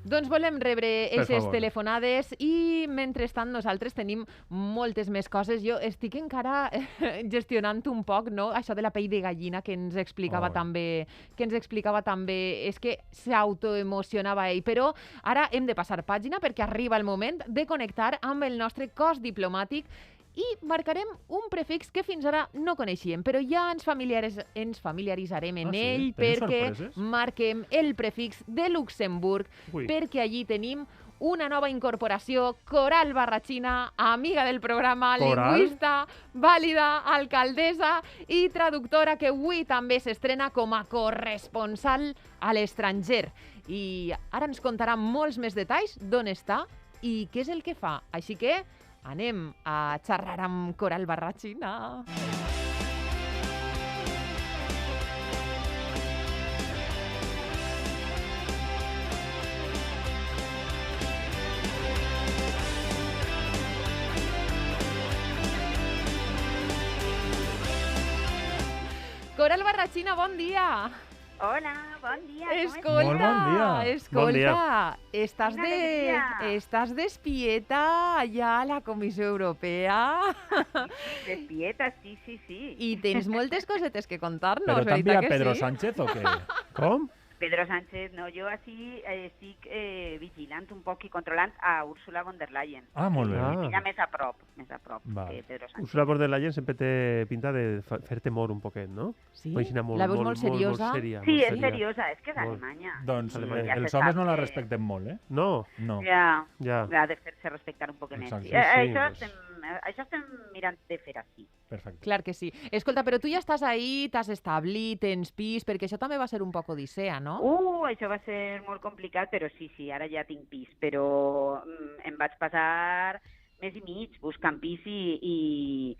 Speaker 2: Doncs volem rebre
Speaker 3: Per
Speaker 2: aquestes
Speaker 3: favor.
Speaker 2: telefonades i, mentrestant, nosaltres tenim moltes més coses. Jo estic encara gestionant un poc, no?, això de la pell de gallina que ens explicava també, és que s'autoemocionava ell. Però ara hem de passar pàgina perquè arriba el moment de connectar amb el nostre cos diplomàtic i marcarem un prefix que fins ara no coneixíem, però ja ens familiaritzarem en
Speaker 3: Ah, sí?
Speaker 2: ell
Speaker 3: Tenim
Speaker 2: perquè
Speaker 3: sorpreses?
Speaker 2: marquem el prefix de Luxemburg,
Speaker 3: Ui.
Speaker 2: perquè allí tenim una nova incorporació, Coral Barrachina, amiga del programa,
Speaker 3: Coral?
Speaker 2: lingüista, vàlida, alcaldessa i traductora, que avui també s'estrena com a corresponsal a l'estranger. I ara ens contarà molts més detalls d'on està i què és el que fa. Així que anem a xerrar amb Coral Barrachina. Coral Barrachina, bon dia.
Speaker 10: Hola, bon dia.
Speaker 2: Escolta,
Speaker 3: Molt bon dia.
Speaker 2: escolta,
Speaker 4: Bon dia.
Speaker 10: Quina
Speaker 2: estàs d'espieta allà a la Comissió Europea
Speaker 10: Despieta, sí.
Speaker 2: i tens moltes cosetes que contar-nos,
Speaker 3: Però t'ha
Speaker 2: veritat
Speaker 3: enviat
Speaker 2: que
Speaker 3: Pedro
Speaker 2: sí?
Speaker 3: Sánchez o què?
Speaker 4: Com?
Speaker 10: Pedro Sánchez, no, jo així estic vigilant un poc i controlant a Úrsula von der Leyen.
Speaker 3: Ah, molt bé.
Speaker 4: Ah.
Speaker 10: Ella més a prop
Speaker 3: Val.
Speaker 10: que Pedro Sánchez.
Speaker 4: Ursula von der Leyen sempre té pinta de fer temor un poquet, no?
Speaker 2: Sí?
Speaker 4: O aixina
Speaker 2: La veus molt seriosa?
Speaker 4: seria,
Speaker 10: Sí,
Speaker 4: molt
Speaker 10: és
Speaker 4: seria.
Speaker 10: seriosa, és que és
Speaker 4: Molt.
Speaker 10: Alemanya.
Speaker 3: Doncs
Speaker 4: Alemanya.
Speaker 3: els
Speaker 10: Ja se
Speaker 3: homes
Speaker 10: sap
Speaker 3: no la
Speaker 10: que-
Speaker 3: respecten molt, eh?
Speaker 4: No,
Speaker 3: No.
Speaker 10: Ja,
Speaker 4: ja.
Speaker 10: ha de fer-se respectar un poc més.
Speaker 3: Exacte.
Speaker 10: Sí.
Speaker 4: Sí,
Speaker 10: Això estem mirant de fer així.
Speaker 3: Perfecte.
Speaker 2: Clar que sí. Escolta, però tu ja estàs ahí, t'has establit, tens pis, perquè això també va ser un poc odissea, no?
Speaker 10: Això va ser molt complicat, però sí, ara ja tinc pis, però em vaig passar mes i mig buscant pis i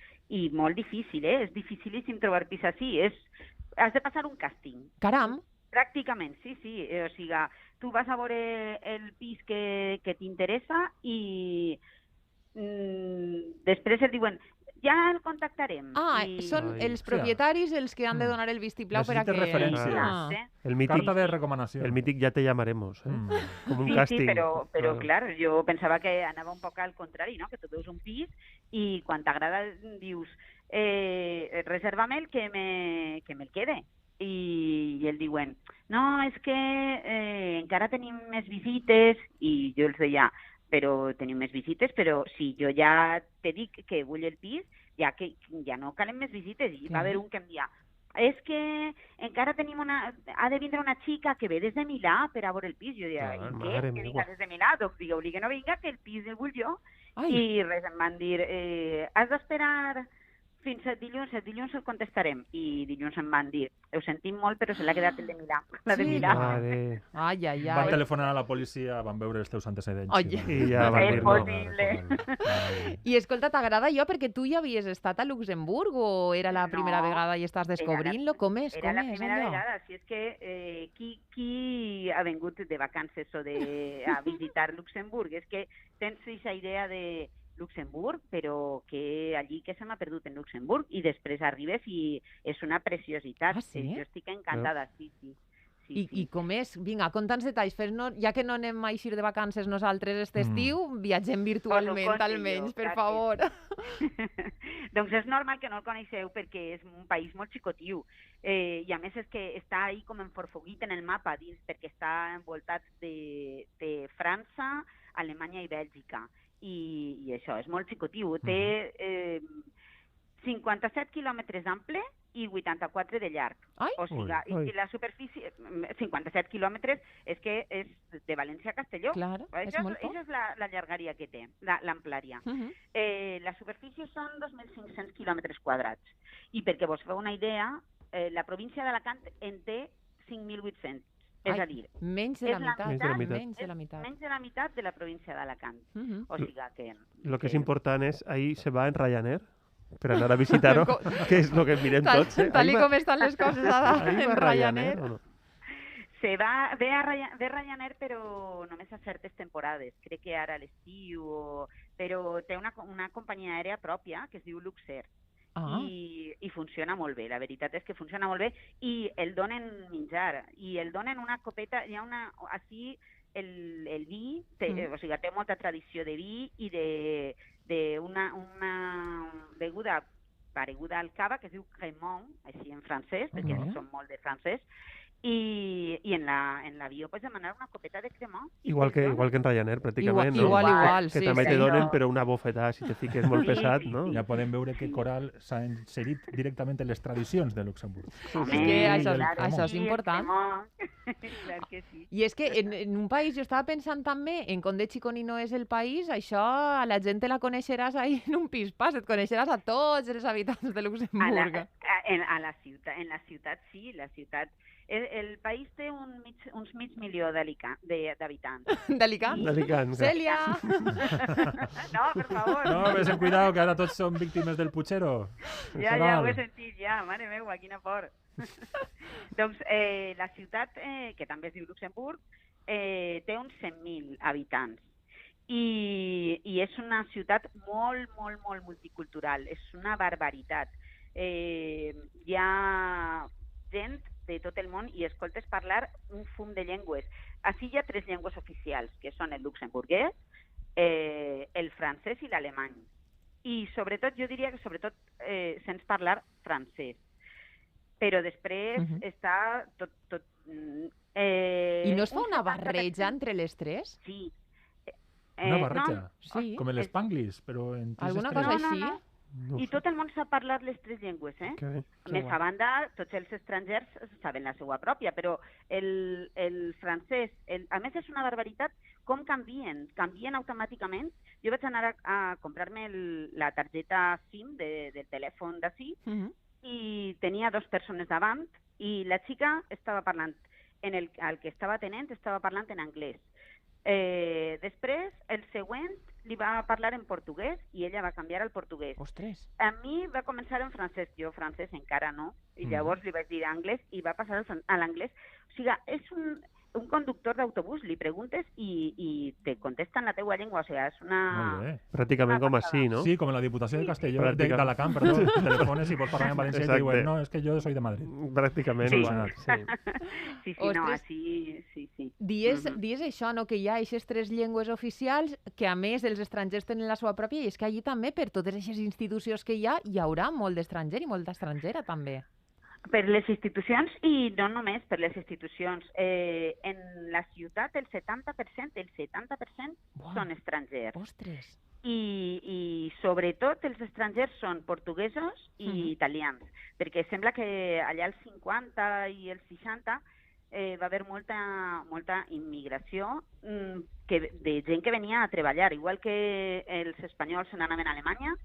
Speaker 10: molt difícil, És dificilíssim trobar pis així. Has de passar un càsting.
Speaker 2: Caram!
Speaker 10: Pràcticament, sí. O sigui, tu vas a veure el pis que t'interessa i després et diuen ja el contactarem.
Speaker 2: Són
Speaker 4: Ai,
Speaker 2: els
Speaker 4: sí.
Speaker 2: propietaris els que han de donar el vistiplau per a que...
Speaker 3: Necessites referències.
Speaker 2: Ah.
Speaker 4: El mític,
Speaker 3: Carta de recomanació.
Speaker 4: el mític ja te llamaremos,
Speaker 3: Mm.
Speaker 4: Com un
Speaker 10: Sí,
Speaker 4: càsting.
Speaker 10: però clar, jo pensava que anava un poc al contrari, no? Que tu veus un pis i quan t'agrada dius reserva-me'l que me'l quede. I el diuen, no, és que encara tenim més visites, i jo els deia, però tenim més visites, però si jo ja te dic que vull el pis, ja no calen més visites. I va haver un que em dia, és que encara tenim ha de vindre una xica que ve des de Milà per a veure el pis. Jo deia,
Speaker 4: Clar,
Speaker 10: i
Speaker 4: mare
Speaker 10: què? Que vinga
Speaker 4: meua.
Speaker 10: des de Milà? Doncs digueu-li que no vinga, que el pis el vull jo.
Speaker 2: Ai.
Speaker 10: I res, em van dir, has d'esperar fins el dilluns el contestarem. I dilluns em van dir, ho sentim molt, però se l'ha quedat el de Milà. La de
Speaker 2: Sí.
Speaker 10: Milà.
Speaker 4: Mare.
Speaker 2: Ai.
Speaker 3: Van telefonar a la policia, van veure els teus antecedents.
Speaker 2: Oye.
Speaker 4: I ja van
Speaker 10: És
Speaker 4: dir no.
Speaker 10: possible.
Speaker 2: I escolta, t'agrada allò perquè tu ja havies estat a Luxemburg o era la primera
Speaker 10: No,
Speaker 2: vegada i estàs descobrint-lo? Com és?
Speaker 10: Era
Speaker 2: Com
Speaker 10: la
Speaker 2: és
Speaker 10: primera
Speaker 2: allò?
Speaker 10: vegada, si és que qui ha vingut de vacances o a visitar Luxemburg? És que tens aquesta idea de Luxemburg, però que allí que se m'ha perdut en Luxemburg i després arribes i és una preciositat.
Speaker 2: Ah, sí?
Speaker 10: Jo estic encantada, sí.
Speaker 2: I com és? Vinga, conta'ns detalls. Ja que no anem a eixir de vacances nosaltres aquest estiu, viatgem virtualment,
Speaker 10: Us ho conto
Speaker 2: almenys,
Speaker 10: jo,
Speaker 2: per
Speaker 10: clar que
Speaker 2: favor.
Speaker 10: Doncs és normal que no el coneixeu perquè és un país molt xicotiu i a més és que està ahí com enforfoguit en el mapa dins perquè està envoltat de França, Alemanya i Bèlgica. I això, és molt xicotiu. Té 57 quilòmetres d'ample i 84 de llarg.
Speaker 2: Ai.
Speaker 10: O sigui,
Speaker 4: Ui.
Speaker 10: i la superfície, 57 quilòmetres, és que és de València a Castelló.
Speaker 2: Clar, és molt poc.
Speaker 10: Això és la llargaria que té, l'amplària. La superfície són 2.500 quilòmetres quadrats. I perquè vos feu una idea, la província d'Alacant en té 5.800. És a dir,
Speaker 2: menys de la meitat. Menys
Speaker 10: de la meitat de la província d'Alacant. O sigui que...
Speaker 4: El que és important és, ahir se va en Ryanair per anar a visitar-ho, que és el que mirem tots.
Speaker 2: Tal com estan les coses ara en Ryanair.
Speaker 10: Ve Ryanair, però només a certes temporades. Crec que ara a l'estiu, però té una companyia aèria pròpia que es diu Luxair. I funciona molt bé, la veritat és que funciona molt bé i el donen menjar i el donen una copeta, hi ha així el vi, o sigui, té molta tradició de vi i d'una beguda pareguda al cava que es diu cremant, així en francès, perquè som molt de francès, i en l'avió pots demanar una copeta de cremant.
Speaker 4: Igual que en Ryanair, pràcticament.
Speaker 2: Igual,
Speaker 4: que també te donen, però una bofetada si te fiques molt pesat, no?
Speaker 3: Ja podem veure que Coral s'ha inserit directament en les tradicions de Luxemburg.
Speaker 2: És que això és important. I és que en un país, jo estava pensant també, en Conde Chiconino és el país, això a la gent te la coneixeràs ahí en un pispàs, et coneixeràs a tots els habitants de Luxemburg.
Speaker 10: En la ciutat sí, la ciutat... El país té uns mig milió d'habitants.
Speaker 2: D'Alicant?
Speaker 4: D'Alicant.
Speaker 2: Cèlia!
Speaker 10: No, per favor.
Speaker 3: No, ves en cuidado, que ara tots som víctimes del Puchero.
Speaker 10: Ja ho he sentit, ja. Mare meva, quina por. Doncs la ciutat, que també es diu Luxemburg, té uns 100.000 habitants. I és una ciutat molt, molt, molt multicultural. És una barbaritat. Hi ha gent de tot el món i escoltes parlar un fum de llengües. Així hi ha 3 llengües oficials, que són el luxemburguès, el francès i l'alemany. I sobretot, jo diria que sobretot sents parlar francès. Però després està tot...
Speaker 2: I no es fa una barreja entre les 3?
Speaker 10: Sí.
Speaker 3: Una barreja?
Speaker 2: Sí.
Speaker 3: Com l'Spanglish, però en...
Speaker 2: Alguna cosa així?
Speaker 10: No. I tot el món sap parlar les 3 llengües, Més a banda, tots els estrangers saben la seva pròpia, però el francès, a més és una barbaritat, com canvien automàticament. Jo vaig anar a comprar-me la targeta SIM del telèfon d'ací i tenia 2 persones davant i la xica estava parlant, el que estava atenent estava parlant en anglès. Després, el següent li va parlar en portuguès i ella va canviar al portuguès.
Speaker 2: Ostres!
Speaker 10: A mi va començar en francès, jo francès encara no, i llavors li vaig dir anglès i va passar a l'anglès. O sigui, és un conductor d'autobús, li preguntes i te contesta en la teua llengua, o sigui, és una...
Speaker 3: Molt bé.
Speaker 4: Pràcticament com així, no?
Speaker 3: Sí, com en la Diputació de Castelló, d'Alacant, perdó, telefones i pots parlar en valencià i te diuen, no, és que jo soy de Madrid.
Speaker 4: Pràcticament.
Speaker 10: Sí, no, així, sí.
Speaker 2: Dies això, no?, que hi ha aquestes 3 llengües oficials que, a més, els estrangers tenen la seva pròpia, i és que allí també, per totes aquestes institucions que hi haurà molt d'estranger i molta estrangera, també.
Speaker 10: Per les institucions i no només per les institucions. En la ciutat el 70% són estrangers.
Speaker 2: Ostres!
Speaker 10: I sobretot els estrangers són portuguesos i italians, perquè sembla que allà als 50 i els 60 va haver molta immigració de gent que venia a treballar, igual que els espanyols se n'anaven a Alemanya,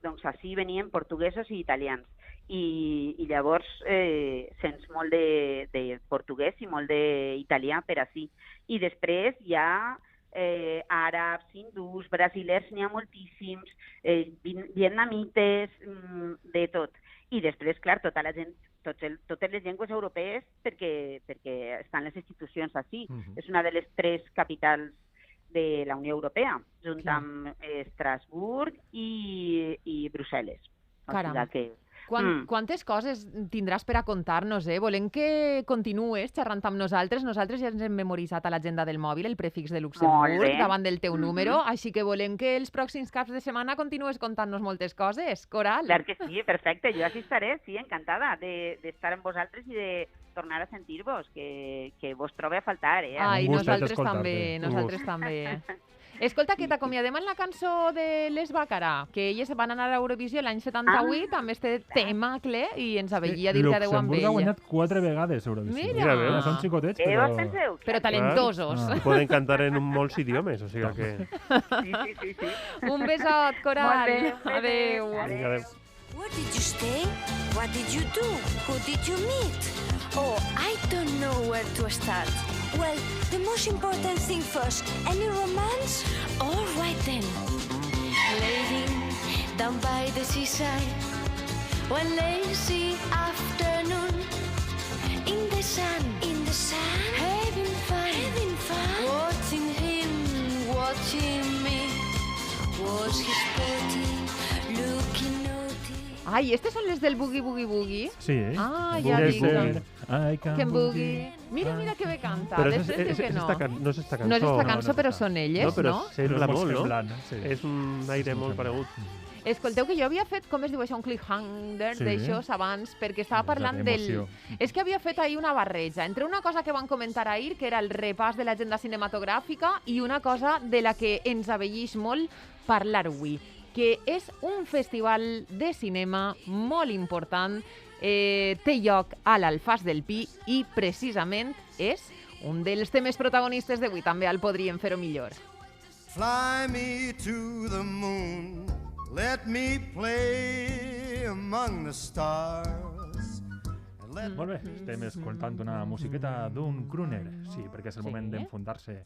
Speaker 10: doncs així venien portuguesos i italians. I llavors sents molt de portuguès i molt d'italià per així. I després hi ha àrabs, hindús, brasilers, n'hi ha moltíssims, vietnamites, de tot. I després, clar, tota la gent, totes les llengües europees perquè estan les institucions així. És una de les 3 capitals de la Unió Europea, junt amb Estrasburg i Brussel·les.
Speaker 2: Caram. Quantes coses tindràs per a contar-nos, Volem que continues xerrant amb nosaltres. Nosaltres ja ens hem memoritzat a l'agenda del mòbil el prefix de Luxemburg davant del teu número, així que volem que els pròxims caps de setmana continues contant-nos moltes coses. Coral?
Speaker 10: Clar que sí, perfecte. Jo així estaré, sí, encantada d'estar amb vosaltres i de tornar a sentir-vos, que vos trobe a faltar,
Speaker 2: Ai, nosaltres també. Escolta, que t'acomiadem en la cançó de Les Bàcara, que elles van anar a Eurovisió l'any 78 amb este tema, i ens avegia dir-te adeu amb
Speaker 3: ell. Luxemburg ha guanyat 4 vegades Eurovisió.
Speaker 2: Mira!
Speaker 3: Són xicotets,
Speaker 2: però talentosos.
Speaker 4: I poden cantar en molts idiomes, o sigui que...
Speaker 10: Sí.
Speaker 2: Un besot, Coral.
Speaker 10: Molt bé,
Speaker 2: adeu.
Speaker 4: Adeu.
Speaker 9: Where did you stay? What did you do? Who did you meet? Oh, I don't know where to start. Well, the most important thing first. Any romance? All right then. Laying down by the seaside, one lazy afternoon, in the sun, having fun, watching him, watching me. Was his pretty, looking naughty.
Speaker 2: Ay, ¿estos son los del Boogie Boogie Boogie?
Speaker 3: Sí, ¿eh?
Speaker 2: Ah, ya
Speaker 3: Boogie,
Speaker 2: digo.
Speaker 3: boogie, I can
Speaker 2: Que
Speaker 3: boogie.
Speaker 2: Boogie. Mira que bé canta.
Speaker 4: Però
Speaker 2: Després diu que no.
Speaker 4: no és esta cançó.
Speaker 2: No és esta cançó,
Speaker 3: no
Speaker 2: però
Speaker 3: està.
Speaker 2: són elles,
Speaker 4: No, però
Speaker 2: no?
Speaker 4: sembla
Speaker 3: És molt
Speaker 4: molt, no?
Speaker 3: semblant, sí.
Speaker 4: És un aire molt paregut.
Speaker 2: Escolteu que jo havia fet, com es diu això, un cliffhanger
Speaker 3: Sí.
Speaker 2: d'aixòs abans, perquè estava parlant del...
Speaker 3: D'emoció.
Speaker 2: És que havia fet ahir una barreja entre una cosa que van comentar ahir, que era el repàs de l'agenda cinematogràfica, i una cosa de la que ens avelleix molt parlar avui, que és un festival de cinema molt important, té lloc a l'Alfàs del Pi i precisament és un dels temes protagonistes d'avui. També el podríem fer-ho millor.
Speaker 7: Fly me to the moon, let me play among the stars.
Speaker 3: Molt bé, estem escoltant una musiqueta d'un crooner. Sí, perquè és el
Speaker 2: Sí.
Speaker 3: moment d'enfundar-se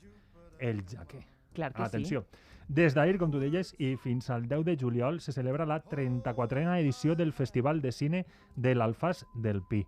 Speaker 3: el jaqué.
Speaker 2: Clar que
Speaker 3: Atenció. Des d'ahir, com tu deies, i fins al 10 de juliol se celebra la 34a edició del Festival de Cine de l'Alfàs del Pi.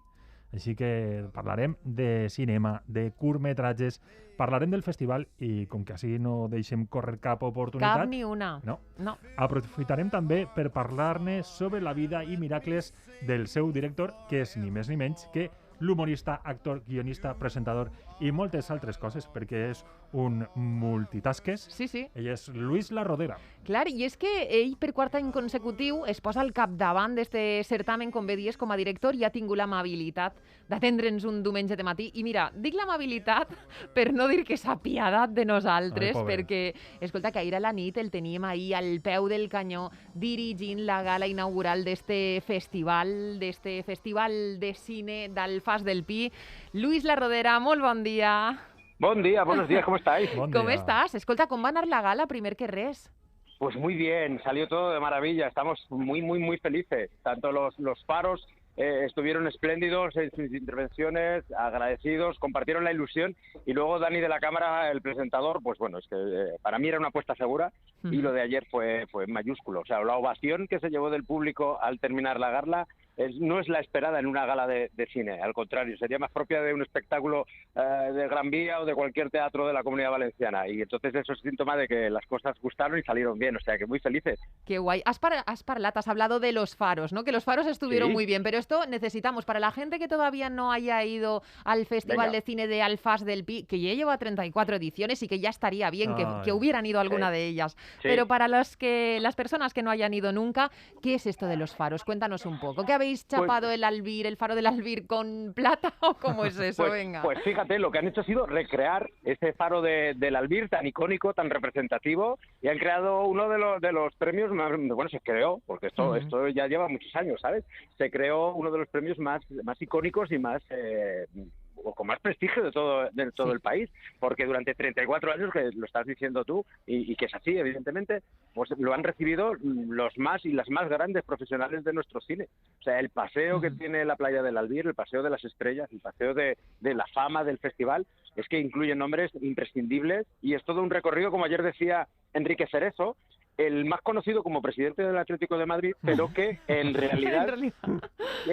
Speaker 3: Així que parlarem de cinema, de curtmetratges, parlarem del festival i com que així no deixem córrer cap oportunitat...
Speaker 2: Cap ni una.
Speaker 3: No.
Speaker 2: No.
Speaker 3: Aprofitarem també per parlar-ne sobre la vida i miracles del seu director, que és ni més ni menys que l'humorista, actor, guionista, presentador i moltes altres coses, perquè és un multitasques.
Speaker 2: Sí, sí.
Speaker 3: Ell és Luis La Rodera.
Speaker 2: Clar, i és que ell per quart any consecutiu es posa al capdavant d'este certamen, com bé dies, com a director, i ha tingut l'amabilitat d'atendre'ns un diumenge de matí. I mira, dic l'amabilitat per no dir que s'ha apiadat de nosaltres,
Speaker 3: Ai, pobre.
Speaker 2: perquè, escolta, que ahir a la nit el teníem ahir al peu del canyó dirigint la gala inaugural d'este festival de cine d'Alfàs del Pi. Luis La Rodera, molt bon dia.
Speaker 11: Buen día, buenos días, ¿cómo estáis?
Speaker 3: Bon
Speaker 2: Com
Speaker 3: dia.
Speaker 2: estàs? Escolta, com va anar la gala, primer que res?
Speaker 11: Pues muy bien, salió todo de maravilla, estamos muy felices. Tanto los faros estuvieron espléndidos en sus intervenciones, agradecidos, compartieron la ilusión y luego Dani de la cámara, el presentador, pues bueno, es que para mí era una apuesta segura y lo de ayer fue mayúsculo. O sea, la ovación que se llevó del público al terminar la gala no es la esperada en una gala de cine, al contrario, sería más propia de un espectáculo de Gran Vía o de cualquier teatro de la Comunidad Valenciana, y entonces eso es síntoma de que las cosas gustaron y salieron bien, o sea que muy felices.
Speaker 2: Qué guay. Has hablado de los faros, ¿no? Que los faros estuvieron
Speaker 11: Sí.
Speaker 2: muy bien, pero esto necesitamos, para la gente que todavía no haya ido al Festival
Speaker 11: Venga.
Speaker 2: de Cine de Alfàs del Pi, que ya lleva 34 ediciones y que ya estaría bien que
Speaker 3: Ay.
Speaker 2: hubieran ido alguna
Speaker 11: Sí.
Speaker 2: de ellas.
Speaker 11: Sí.
Speaker 2: Pero para las personas que no hayan ido nunca, ¿qué es esto de los faros? Cuéntanos un poco. ¿Qué habéis chapado el faro del Albir con plata o cómo es eso? Venga.
Speaker 11: Pues fíjate, lo que han hecho ha sido recrear ese faro del Albir tan icónico, tan representativo, y han creado uno de los premios más, bueno, se creó, porque esto ya lleva muchos años, ¿sabes? Se creó uno de los premios más icónicos y más o con más prestigio de todo el país, porque durante 34 años, que lo estás diciendo tú, y que es así, evidentemente, pues lo han recibido los más y las más grandes profesionales de nuestro cine. O sea, el paseo que tiene la playa del Albir, el paseo de las estrellas, el paseo de la fama del festival, es que incluye nombres imprescindibles y es todo un recorrido, como ayer decía Enrique Cerezo, el más conocido como presidente del Atlético de Madrid, pero que en realidad,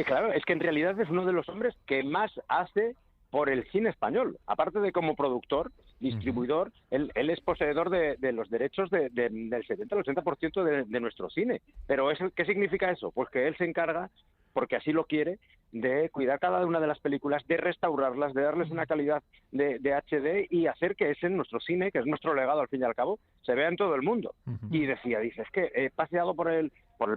Speaker 11: claro, es que en realidad es uno de los hombres que más hace por el cine español. Aparte de como productor, distribuidor, él es poseedor de los derechos del 70 al 80% de nuestro cine. Pero ¿qué significa eso? Pues que él se encarga, porque así lo quiere, de cuidar cada una de las películas, de restaurarlas, de darles una calidad de HD y hacer que ese nuestro cine, que es nuestro legado al fin y al cabo, se vea en todo el mundo. Y decía, es que he paseado por el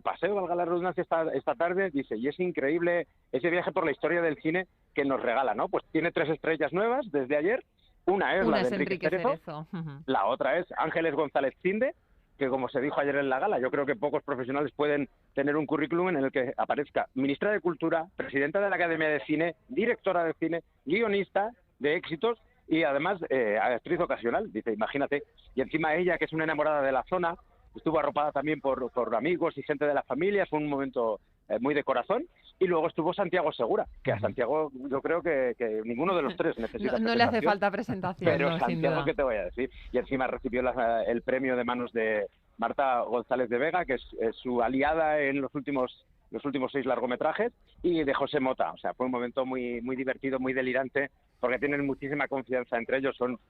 Speaker 11: paseo, valga la redundancia, esta tarde, dice, y es increíble ese viaje por la historia del cine que nos regala, ¿no? Pues tiene 3 estrellas nuevas desde ayer. Una es la de Enrique Cerezo, la otra es Ángeles González Cinde, que como se dijo ayer en la gala, yo creo que pocos profesionales pueden tener un currículum en el que aparezca ministra de Cultura, presidenta de la Academia de Cine, directora de cine, guionista de éxitos y además actriz ocasional, dice, imagínate. Y encima ella, que es una enamorada de la zona, estuvo arropada también por amigos y gente de la familia, fue un momento muy de corazón. Y luego estuvo Santiago Segura, que a Santiago yo creo que ninguno de los tres necesita
Speaker 2: no le hace falta presentación,
Speaker 11: pero
Speaker 2: no, sin
Speaker 11: Santiago,
Speaker 2: duda.
Speaker 11: ¿qué te voy a decir? Y encima recibió el premio de manos de Marta González de Vega, que es su aliada en los últimos 6 largometrajes, y de José Mota. O sea, fue un momento muy, muy divertido, muy delirante, porque tienen muchísima confianza entre ellos, son,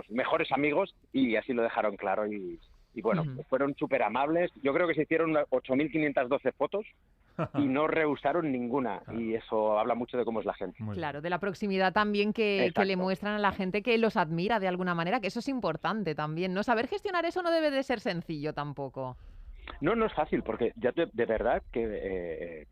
Speaker 11: mejores amigos, y así lo dejaron claro. Y bueno, fueron súper amables. Yo creo que se hicieron 8.512 fotos y no rehusaron ninguna. Y eso habla mucho de cómo es la gente.
Speaker 2: Claro, de la proximidad también que le muestran a la gente que los admira de alguna manera, que eso es importante también, ¿no? Saber gestionar eso no debe de ser sencillo tampoco.
Speaker 11: No es fácil, porque ya de verdad que